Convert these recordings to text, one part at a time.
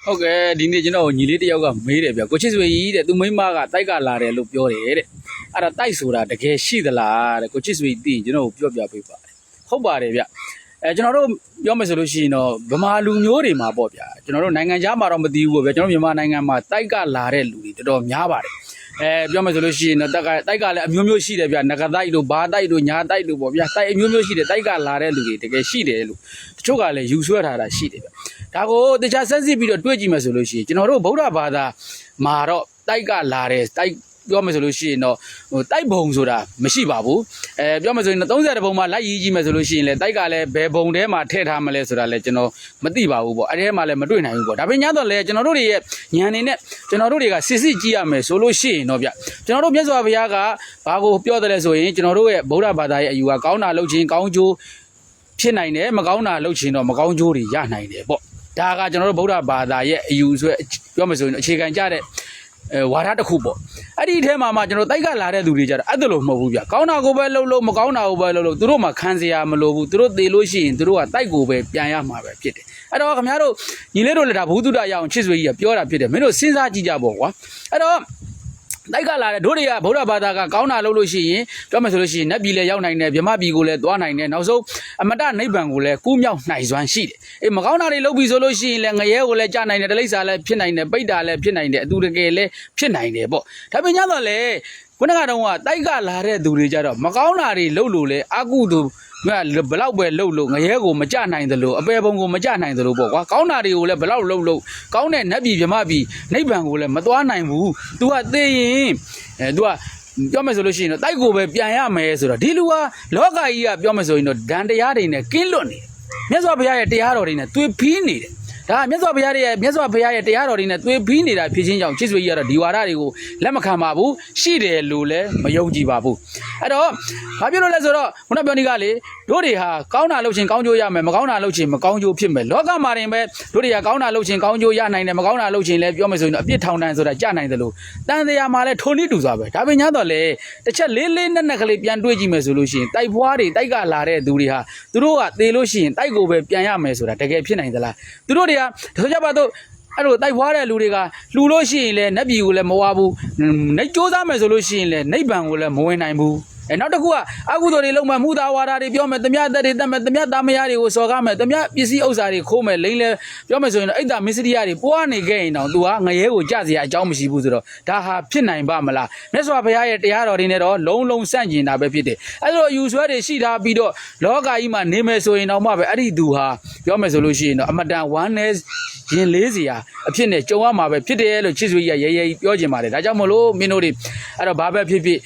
ဟုတ်ကဲ့ဒီနေ့ကျွန်တော်ညီလေးတယောက်ကမေးတယ်ဗျကိုချစ်ဆွေကြီးတဲ့သူမိမကတိုက်ကလာတယ်လို့ပြောတယ်တဲ့အဲ့ဒါတိုက်ဆိုတာတကယ်ရှိသလားတဲ့ကိုချစ်ဆွေကြီးသိရင်ကျွန်တော်ပြောပြပေးပါတယ်ဟုတ်ပါတယ်ဗျကျွန်တော်တို့ပြောမယ်ဆိုလို့ရှိရင်တော့ဗမာလူမျိုးတွေမှာပေါ့ဗျာကျွန်တော်တို့နိုင်ငံခြားမှာတော့မသိဘူးပေါ့ဗျာကျွန်တော်မြန်မာနိုင်ငံမှာတိုက်ကလာတဲ့လူတွေတော်တော်များပါတယ်ပြောမယ်ဆိုလို့ရှိရင်တော့တိုက်ကလည်းအမျိုးမျိုးရှိတယ်ဗျငကတိုက်တို့ဘာတိုက်တို့ညာတိုက်တို့ပေါ့ဗျာတိုက်အမျိုးမျိုးရှိတယ်တိုက်ကလာတဲ့လူတွေတကယ်ရှိတယ်လို့တချို့ကလည်းယူဆွဲထားတာရှိတယ်ဗျဒါကိုတခြားဆက်စစ်ပြီးတော့တွေးကြည့်မယ်ဆိုလို့ရှိရင်ကျွန်တော်တို့ဗုဒ္ဓဘာသာမှာတော့တိုက်ကလာတယ်တိုက်ပြောမယ်ဆိုလို့ရှိရင်တော့တိုက်ဘုံဆိုတာမရှိပါဘူးပြောမယ်ဆိုရင်30ဘုံမှာလိုက်ရေးကြည့်မယ်ဆိုလို့ရှိရင်လည်းတိုက်ကလည်းဘယ်ဘုံထဲမှာထည့်ထားမလဲဆိုတာလည်းကျွန်တော်မသိပါဘူးပေါ့အဲ့ဒီထဲမှာလည်းမတွေ့နိုင်ဘူးပေါ့ဒါပေမဲ့ညတော့လည်းကျွန်တော်တို့တွေရဲ့ဉာဏ်နေနဲ့ကျွန်တော်တို့တွေကစစ်စစ်ကြည့်ရမယ်ဆိုလို့ရှိရင်တော့ဗျကျွန်တော်တို့မြတ်စွာဘုရားကဘာကိုပြောတယ်လဲဆိုရင်ကျွန်တော်တို့ရဲ့ဗုဒ္ဓဘာသာရဲ့အယူကကောင်းတာလုပ်ခြင်းကောင်းကျိုးဖြစ်နိုင်တယ်မကောင်းတာလုပ်ခြင်းတော့မကောင်းကျိုးတွေရနိုင်တယ်ပေါ့ဒါကကျွန်တော်တို့ဗုဒ္ဓဘာသာရဲ့အယူဆိုပြောမယ်ဆိုရင်အခြေခံကြတဲ့ဝါဒတစ်ခုပေါ့အဲ့ဒီအထဲမှာကျွန်တော်တိုက်ကလာတဲ့လူတွေကြတော့အဲ့ဒါလို့မဟုတ်ဘူးဗျကောင်းတာကိုပဲလှုပ်လို့မကောင်းတာကိုပဲလှုပ်လို့သူတို့မှခံစရာမလိုဘူးသူတို့သေလို့ရှိရင်သူတို့ကတိုက်ကိုပဲပြန်ရမှာပဲဖြစ်တယ်အဲ့တော့ခင်ဗျားတို့ညီလေးတို့လည်းဒါဘုသူတရအောင်ချစ်ဆွေကြီးကပြောတာဖြစ်တယ်မင်းတို့စဉ်းစားကြည့်ကြပေါ့ကွာအဲ့တော့တိုက်ကလာတဲ့တို့တွေကဗုဒ္ဓဘာသာကကောင်းတာလုပ်လို့ရှိရင်ပြောမယ်ဆိုလို့ရှိရင်နတ်ပြည်လည်းရောက်နိုင်တယ်ဗြဟ္မပြည်ကိုလည်းသွားနိုင်တယ်နောက်ဆုံးအမတနိဗ္ဗာန်ကိုလည်းကူးမြောက်နိုင်စွမ်းရှိတယ်အေးမကောင်းတာတွေလုပ်ပြီးဆိုလို့ရှိရင်လည်းငရဲကိုလည်းကြာနိုင်တယ်တလိစ္ဆာလည်းဖြစ်နိုင်တယ်ပိဋ္ဌာလည်းဖြစ်နိုင်တယ်အတူတကယ်လည်းဖြစ်နိုင်တယ်ပေါ့ဒါပေမဲ့ညတော့လေခုနကတော့တိုက်ကလာတဲ့သူတွေကြတော့မကောင်းတာတွေလုပ်လို့လေအကုသို့ဘလောက်ပဲလှုပ်လို့ငရဲကိုမကြနိုင်သလိုအပေပုံကိုမကြနိုင်သလိုပေါ့ကွာကောင်းတာတွေကိုလည်းဘလောက်လှုပ်လို့ကောင်းတဲ့နတ်ပြည်ဗြဟ္မပြည်နိဗ္ဗာန်ကိုလည်းမသွားနိုင်ဘူး तू ကသိရင်तू ကပြောမယ်ဆိုလို့ရှိရင်တော့တိုက်ကိုပဲပြန်ရမယ်ဆိုတော့ဒီလူဟာလောကကြီးကပြောမယ်ဆိုရင်တော့ဒဏ်တရားတွေနဲ့ကင်းလွတ်နေတယ်မြတ်စွာဘုရားရဲ့တရားတော်တွေနဲ့သွေးဖီးနေတယ်ဒါမြတ်စွာဘုရားရဲ့တရားတော်တွေနဲ့သွေးဖီးနေတာဖြစ်ချင်းကြောင့်ချစ်ဆွေကြီးကတော့ဒီဝါဒတွေကိုလက်မခံပါဘူးရှိတယ်လို့လည်းမယုံကြည်ပါဘူးအဲ့တော့ဘာဖြစ်လို့လဲဆိုတော့ခုနပြောနေကလေတို့တွေဟာကောင်းတာလုပ်ခြင်းကောင်းကျိုးရမယ်မကောင်းတာလုပ်ခြင်းမကောင်းကျိုးဖြစ်မယ်လောကမှာတင်ပဲတို့တွေကကောင်းတာလုပ်ခြင်းကောင်းကျိုးရနိုင်တယ်မကောင်းတာလုပ်ခြင်းလည်းပြောမယ်ဆိုရင်တော့အပြစ်ထောင်တန်းဆိုတာကြနိုင်တယ်လို့တန်တရားမှာလည်းထုံနည်းတူစွာပဲဒါပေမဲ့တော့လေတစ်ချက်လေးလေးနက်နက်ကလေးပြန်တွေးကြည့်မယ်ဆိုလို့ရှိရင်တိုက်ဖွားတွေတိုက်ကလာတဲ့သူတွေဟာသူတို့ကသေလို့ရှိရင်တိုက်ကိုပဲပြန်ရမယ်ဆိုတာတကယ်ဖြစ်နိုင်သလားသူတို့တွေကဆိုကြပါတော့အဲ့လိုတိုက်ဖွားတဲ့လူတွေကလှူလို့ရှိရင်လည်းနတ်ပြည်ကိုလည်းမဝဘူးနိုင်ကြိုးစားမယ်ဆိုလို့ရှိရင်လည်းနိဗ္ဗာန်ကိုလည်းမဝင်နိုင်ဘူးနောက်တစ်ခုကအကုသိုလ်တွေလုပ်မှမှုသားဝါဒတွေပြောမယ်တမျှတက်တွေတက်မယ်တမျှသားမယားတွေကိုစော်ကားမယ်တမျှပစ္စည်းဥစ္စာတွေခိုးမယ်လိမ့်လဲပြောမယ်ဆိုရင်တော့အိတ်တာမစ္စရိယတွေပွားနေခဲ့ရင်တော့ तू ဟာငရဲကိုကြစရာအကြောင်းမရှိဘူးဆိုတော့ဒါဟာဖြစ်နိုင်ပါမလားမြတ်စွာဘုရားရဲ့တရားတော်တွေနဲ့တော့လုံးလုံးဆန့်ကျင်တာပဲဖြစ်တယ်အဲ့လိုအယူဆွဲတွေရှိထားပြီးတော့လောကကြီးမှာနေမယ်ဆိုရင်တော့မှပဲအဲ့ဒီ तू ဟာပြောမယ်ဆိုလို့ရှိရင်တော့အမတန်ဝမ်းနဲ့ရင်လေးစရာအဖြစ်နဲ့ကြုံရမှာပဲဖြစ်တယ်လို့ချစ်ဆွေကြီးကရဲပြောချင်ပါတယ်ဒါကြောင့်မလို့မင်းတို့တွေအဲ့တော့ဘာပဲဖြစ်ဖြစ်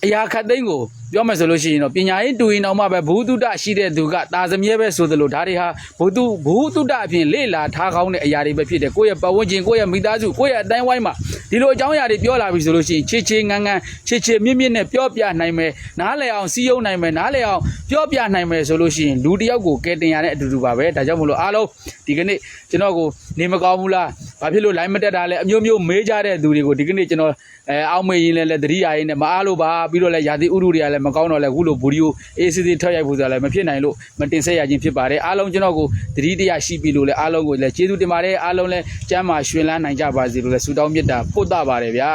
အရာခတ်သိမ်းကိုပြောမယ်ဆိုလို့ရှိရင်တော့ပညာရေးတူရင်တော့မှပဲဘုသူတရှိတဲ့သူကတာသမီးပဲဆိုသလိုဒါတွေဟာဘုသူတအပြင်လေ့လာထားကောင်းတဲ့အရာတွေပဲဖြစ်တယ်ကိုယ့်ရဲ့ပတ်ဝန်းကျင်ကိုယ့်ရဲ့မိသားစုကိုယ့်ရဲ့အတိုင်းဝိုင်းမှာဒီလိုအကြောင်းအရာတွေပြောလာပြီဆိုလို့ရှိရင်ချေငန်းချေမြင့်မြင့်နဲ့ပြောပြနိုင်မယ်နားလည်အောင်စီးယုံနိုင်မယ်နားလည်အောင်ပြောပြနိုင်မယ်ဆိုလို့ရှိရင်လူတစ်ယောက်ကိုကဲတင်ရတဲ့အတူတူပါပဲဒါကြောင့်မလို့အားလုံးဒီကနေ့ကျွန်တော်ကိုနေမကောင်းဘူးလားဘာဖြစ်လို့ line မတက်တာလဲအမျိုးမျိုးမေးကြတဲ့သူတွေကိုဒီကနေ့ကျွန်တော်အောက်မေ့ရင်လည်းသတိရရင်လည်းမအားလို့ပါပြီးတော့လည်းယာတိဥရုတွေကလည်းမကောင်းတော့လည်းအခုလိုဗီဒီယိုအေးစစ်ထွက်ရိုက်ဖို့ဆိုတာလည်းမဖြစ်နိုင်လို့မတင်ဆက်ရခြင်းဖြစ်ပါတယ်အားလုံးကျွန်တော်ကိုသတိတရားရှိပြီလို့လည်းအားလုံးကိုလည်းကျေးဇူးတင်ပါတယ်အားလုံးလည်းကျမ်းမာရွှင်လန်းနိုင်ကြပါစေလို့လည်းဆုတောင်းမေတ္တာပို့သပါတယ်ဗျာ